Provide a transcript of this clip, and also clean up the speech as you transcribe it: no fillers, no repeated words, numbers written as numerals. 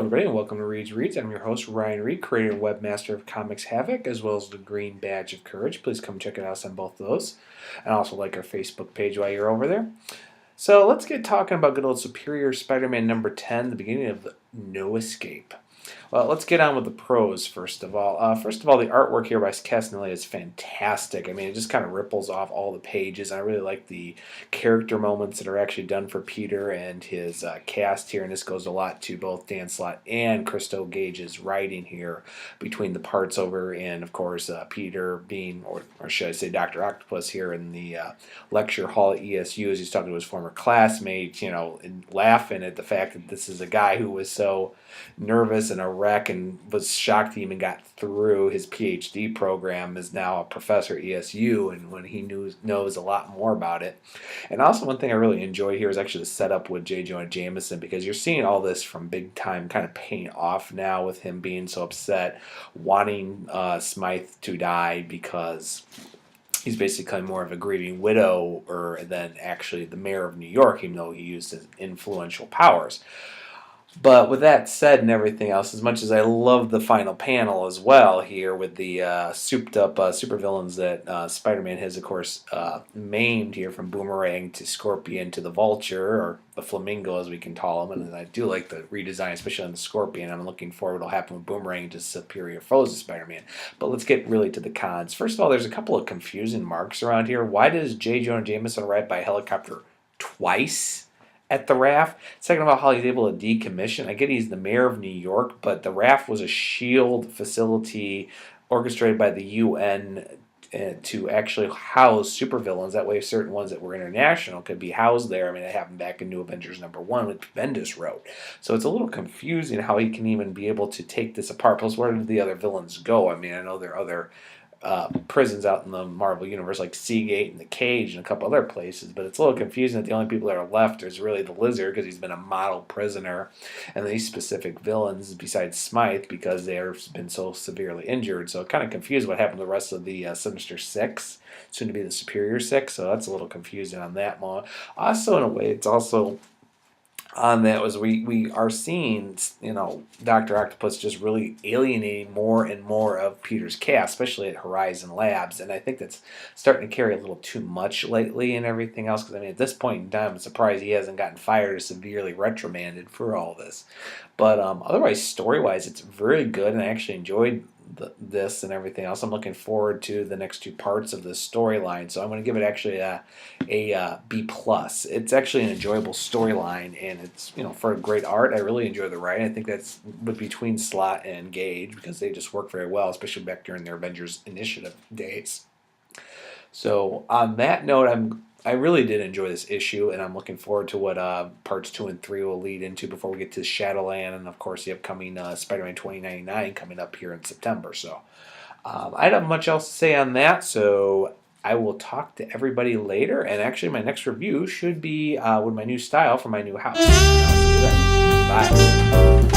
everybody, and welcome to Reed's Reads. I'm your host, Ryan Reed, creator and webmaster of Comics Havoc, as well as the Green Badge of Courage. Please come check out us on both of those, and also like our Facebook page while you're over there. So let's get talking about good old Superior Spider-Man number 10, the beginning of No Escape. Well, let's get on with the prose first of all. The artwork here by Castanelli is fantastic. I mean, it just kind of ripples off all the pages. I really like the character moments that are actually done for Peter and his cast here, and this goes a lot to both Dan Slott and Christo Gage's writing here between the parts over, and of course Peter being, or should I say Dr. Octopus here in the lecture hall at ESU as he's talking to his former classmates, you know, and laughing at the fact that this is a guy who was so nervous and a wreck and was shocked he even got through his PhD program, is now a professor at ESU, and when he knows a lot more about it. And also one thing I really enjoy here is actually the setup with J. Jonah Jameson, because you're seeing all this from big time kind of paying off now with him being so upset, wanting Smythe to die because he's basically more of a grieving widower than actually the mayor of New York, even though he used his influential powers. But with that said and everything else, as much as I love the final panel as well here with the souped-up supervillains that Spider-Man has, of course, maimed here, from Boomerang to Scorpion to the Vulture, or the Flamingo as we can call him. And I do like the redesign, especially on the Scorpion. I'm looking forward to what will happen with Boomerang to superior foes of Spider-Man. But let's get really to the cons. First of all, there's a couple of confusing marks around here. Why does J. Jonah Jameson arrive by helicopter twice at the RAF? Second of all, how he's able to decommission. I get he's the mayor of New York, but the RAF was a shield facility orchestrated by the UN to actually house supervillains. That way certain ones that were international could be housed there. I mean, it happened back in New Avengers #1 with Bendis wrote. So it's a little confusing how he can even be able to take this apart. Plus, where did the other villains go? I mean, I know there are other prisons out in the Marvel Universe, like Seagate and the Cage and a couple other places, but it's a little confusing that the only people that are left is really the Lizard, because he's been a model prisoner, and these specific villains besides Smythe, because they've been so severely injured. So it kind of confused what happened to the rest of the Sinister Six, soon to be the Superior Six, so that's a little confusing on that moment. Also, in a way, it's also on that was we are seeing, you know, Dr. Octopus just really alienating more and more of Peter's cast, especially at Horizon Labs, and I think that's starting to carry a little too much lately and everything else, because I mean, at this point in time, I'm surprised he hasn't gotten fired or severely reprimanded for all this. But otherwise, story-wise, it's very good, and I actually enjoyed this and everything else. I'm looking forward to the next two parts of this storyline, so I'm going to give it actually a B+. It's actually an enjoyable storyline, and it's, you know, for great art. I really enjoy the writing. I think that's between Slott and Gage, because they just work very well, especially back during their Avengers Initiative days. So on that note, I really did enjoy this issue, and I'm looking forward to what parts 2 and 3 will lead into before we get to Shadowland, and of course the upcoming Spider-Man 2099 coming up here in September. So I don't have much else to say on that, so I will talk to everybody later, and actually my next review should be with my new style for my new house. I'll see you then. Bye.